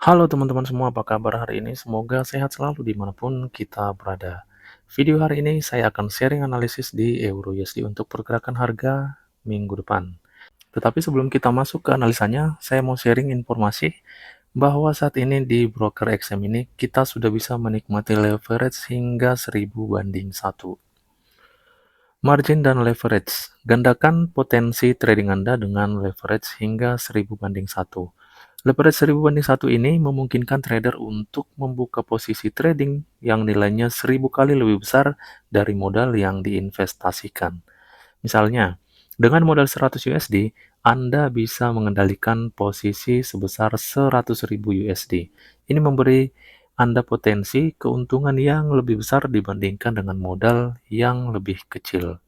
Halo teman-teman semua, apa kabar hari ini? Semoga sehat selalu dimanapun kita berada. Video hari ini saya akan sharing analisis di Euro USD untuk pergerakan harga minggu depan. Tetapi sebelum kita masuk ke analisanya, saya mau sharing informasi bahwa saat ini di broker XM ini kita sudah bisa menikmati leverage hingga 1000 banding 1. Margin dan leverage. Gandakan potensi trading Anda dengan leverage hingga 1000 banding 1. Leverage 1000 banding 1 ini memungkinkan trader untuk membuka posisi trading yang nilainya 1000 kali lebih besar dari modal yang diinvestasikan. Misalnya, dengan modal 100 USD, Anda bisa mengendalikan posisi sebesar 100.000 USD. Ini memberi Anda potensi keuntungan yang lebih besar dibandingkan dengan modal yang lebih kecil.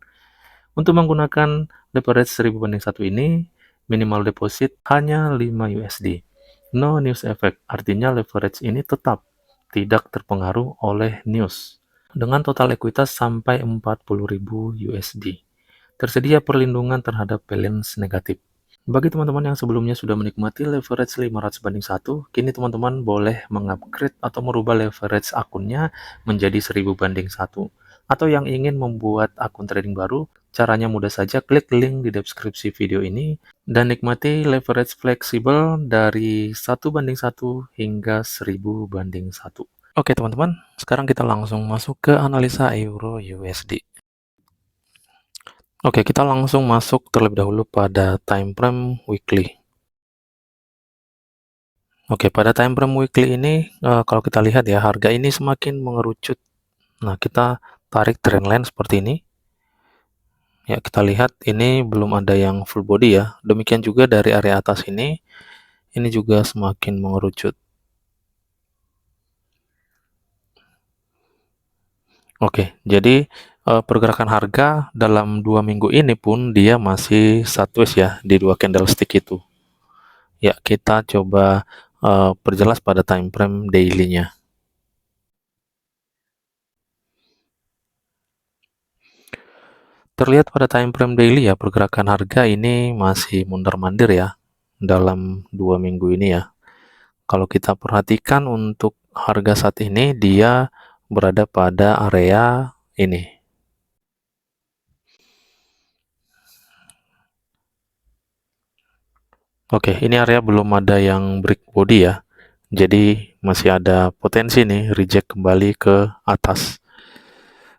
Untuk menggunakan leverage 1000 banding 1 ini, minimal deposit hanya 5 USD. No news effect, artinya leverage ini tetap tidak terpengaruh oleh news. Dengan total ekuitas sampai 40.000 USD. Tersedia perlindungan terhadap balance negatif. Bagi teman-teman yang sebelumnya sudah menikmati leverage 500 banding 1, kini teman-teman boleh mengupgrade atau merubah leverage akunnya menjadi 1000 banding 1. Atau yang ingin membuat akun trading baru, caranya mudah saja, klik link di deskripsi video ini dan nikmati leverage fleksibel dari 1 banding 1 hingga 1000 banding 1. Oke teman-teman, sekarang kita langsung masuk ke analisa Euro USD. Oke, kita langsung masuk terlebih dahulu pada time frame weekly. Oke, pada time frame weekly ini, kalau kita lihat ya, harga ini semakin mengerucut. Nah, kita tarik trendline seperti ini. Ya, kita lihat ini belum ada yang full body ya. Demikian juga dari area atas ini juga semakin mengerucut. Oke, jadi pergerakan harga dalam 2 minggu ini pun dia masih sideways ya, di 2 candlestick itu. Ya, kita coba perjelas pada time frame daily-nya. Terlihat pada time frame daily ya, pergerakan harga ini masih mondar-mandir ya dalam 2 minggu ini ya. Kalau kita perhatikan untuk harga saat ini, dia berada pada area ini. Oke, ini area belum ada yang break body ya. Jadi masih ada potensi nih reject kembali ke atas.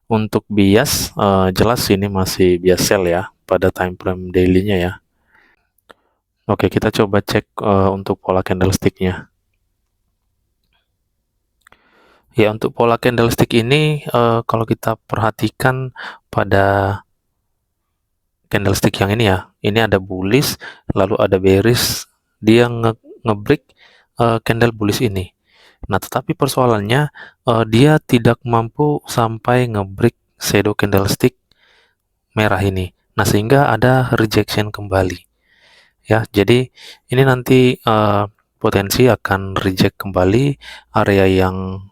Untuk bias, jelas ini masih bias sell ya pada time frame daily-nya ya. Oke, kita coba cek untuk pola candlestick-nya. Ya, untuk pola candlestick ini, kalau kita perhatikan pada candlestick yang ini ya, ini ada bullish, lalu ada bearish, dia nge-break candle bullish ini. Nah, tetapi persoalannya, dia tidak mampu sampai nge-break shadow candlestick merah ini. Nah, sehingga ada rejection kembali. Ya, jadi ini nanti potensi akan reject kembali area yang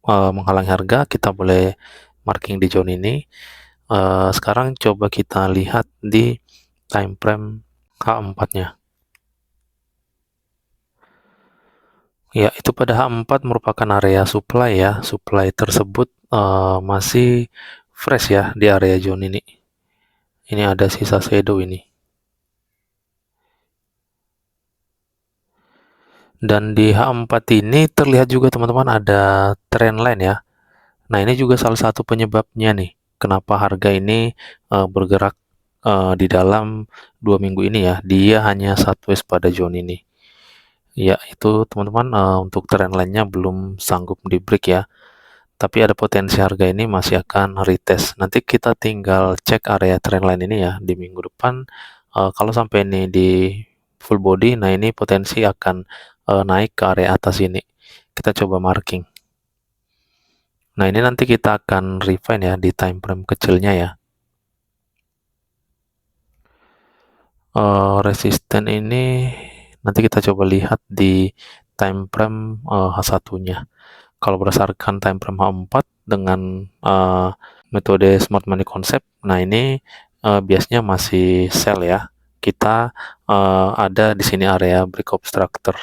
menghalangi harga. Kita boleh marking di zone ini. Sekarang coba kita lihat di time frame H4-nya. Ya, itu pada H4 merupakan area supply ya. Supply tersebut masih fresh ya di area zone ini. Ini ada sisa shadow ini. Dan di H4 ini terlihat juga teman-teman ada trend line ya. Nah, ini juga salah satu penyebabnya nih. Kenapa harga ini bergerak di dalam 2 minggu ini ya. Dia hanya sideways pada zone ini. Ya, itu teman-teman untuk trend line-nya belum sanggup di break ya. Tapi ada potensi harga ini masih akan retest. Nanti kita tinggal cek area trend line ini ya di minggu depan. Kalau sampai ini di full body, nah ini potensi akan naik ke area atas ini. Kita coba marking. Nah, ini nanti kita akan refine ya di time frame kecilnya ya. Resisten ini nanti kita coba lihat di time frame H1-nya. Kalau berdasarkan time frame H4 dengan metode smart money concept, nah ini biasanya masih sell ya. Kita ada di sini area break obstructor.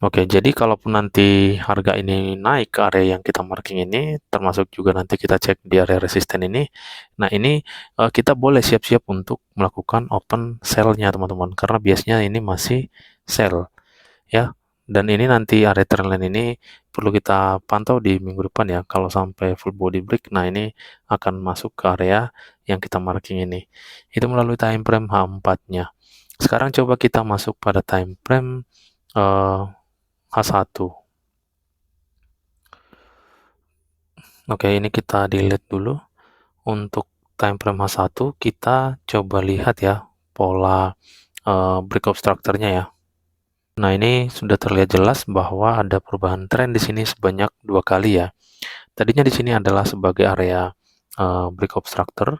Oke, jadi kalaupun nanti harga ini naik ke area yang kita marking ini, termasuk juga nanti kita cek di area resisten ini, nah ini kita boleh siap-siap untuk melakukan open sell-nya teman-teman, karena biasanya ini masih sell ya. Dan ini nanti area trendline ini perlu kita pantau di minggu depan ya. Kalau sampai full body break, nah ini akan masuk ke area yang kita marking ini. Itu melalui time frame H4-nya. Sekarang coba kita masuk pada time frame H1. Oke, ini kita delete dulu. Untuk time frame H1 kita coba lihat ya pola breakout structure-nya ya. Nah, ini sudah terlihat jelas bahwa ada perubahan tren di sini sebanyak 2 kali ya. Tadinya di sini adalah sebagai area breakout structure.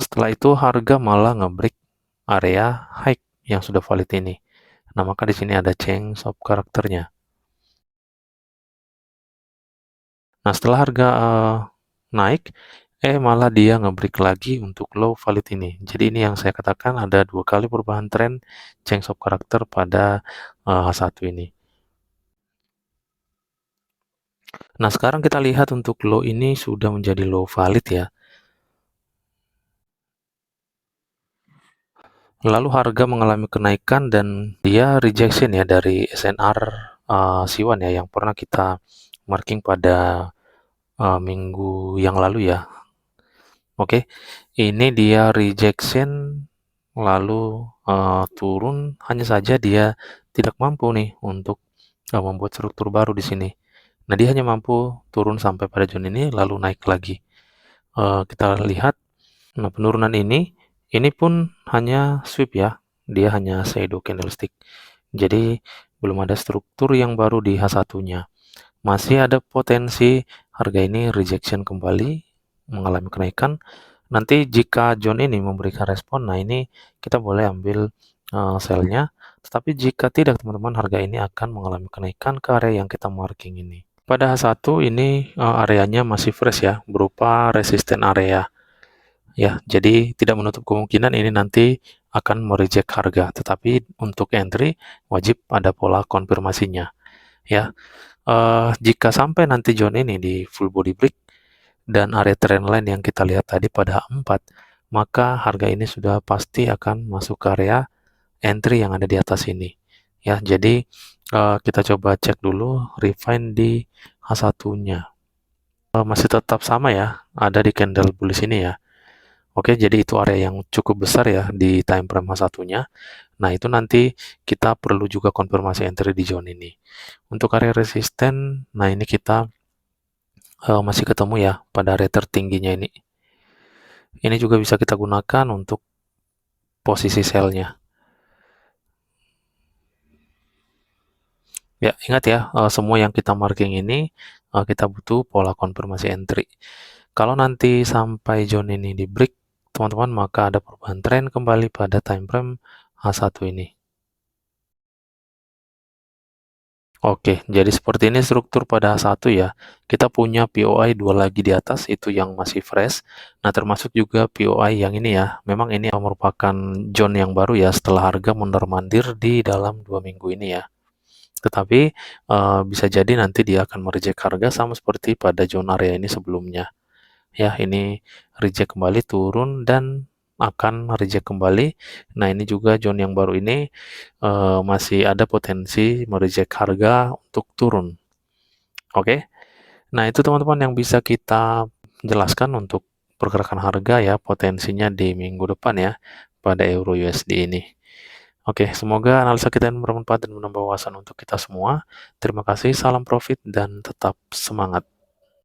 Setelah itu harga malah nge-break area high yang sudah valid ini. Nah, maka di sini ada change of karakternya. Nah, setelah harga naik, malah dia nge-break lagi untuk low valid ini. Jadi ini yang saya katakan ada 2 kali perubahan tren change of karakter pada H1 ini. Nah, sekarang kita lihat untuk low ini sudah menjadi low valid ya. Lalu harga mengalami kenaikan dan dia rejection ya dari SNR C1 ya yang pernah kita marking pada minggu yang lalu ya. Oke, ini dia rejection lalu turun, hanya saja dia tidak mampu nih untuk membuat struktur baru di sini. Nah, dia hanya mampu turun sampai pada zona ini lalu naik lagi. Kita lihat, nah penurunan ini pun hanya sweep ya, dia hanya shadow candlestick. Jadi belum ada struktur yang baru di H1-nya. Masih ada potensi harga ini rejection kembali, mengalami kenaikan. Nanti jika zone ini memberikan respon, nah ini kita boleh ambil sell-nya. Tetapi jika tidak, teman-teman, harga ini akan mengalami kenaikan ke area yang kita marking ini. Pada H1 ini areanya masih fresh ya, berupa resisten area. Ya, jadi tidak menutup kemungkinan ini nanti akan mereject harga. Tetapi untuk entry wajib ada pola konfirmasinya. Ya, jika sampai nanti zone ini di full body break dan area trendline yang kita lihat tadi pada 4, maka harga ini sudah pasti akan masuk ke area entry yang ada di atas ini. Ya, jadi kita coba cek dulu refine di H1-nya. Masih tetap sama ya, ada di candle bullish ini ya. Oke, jadi itu area yang cukup besar ya di time frame H1-nya. Nah, itu nanti kita perlu juga konfirmasi entry di zone ini. Untuk area resisten, nah ini kita masih ketemu ya pada area tertingginya ini. Ini juga bisa kita gunakan untuk posisi sell-nya. Ya, ingat ya, semua yang kita marking ini kita butuh pola konfirmasi entry. Kalau nanti sampai zone ini di break, teman-teman, maka ada perubahan tren kembali pada time frame H1 ini. Oke, jadi seperti ini struktur pada H1 ya. Kita punya POI 2 lagi di atas, itu yang masih fresh. Nah, termasuk juga POI yang ini ya. Memang ini merupakan zone yang baru ya, setelah harga mondar-mandir di dalam 2 minggu ini ya. Tetapi bisa jadi nanti dia akan mereject harga sama seperti pada zona area ini sebelumnya. Ya, ini reject kembali turun dan akan reject kembali. Nah, ini juga zone yang baru ini masih ada potensi mereject harga untuk turun. Oke. Nah, itu teman-teman yang bisa kita jelaskan untuk pergerakan harga ya, potensinya di minggu depan ya pada Euro USD ini. Oke, semoga analisa kita bermanfaat dan menambah wawasan untuk kita semua. Terima kasih, salam profit dan tetap semangat.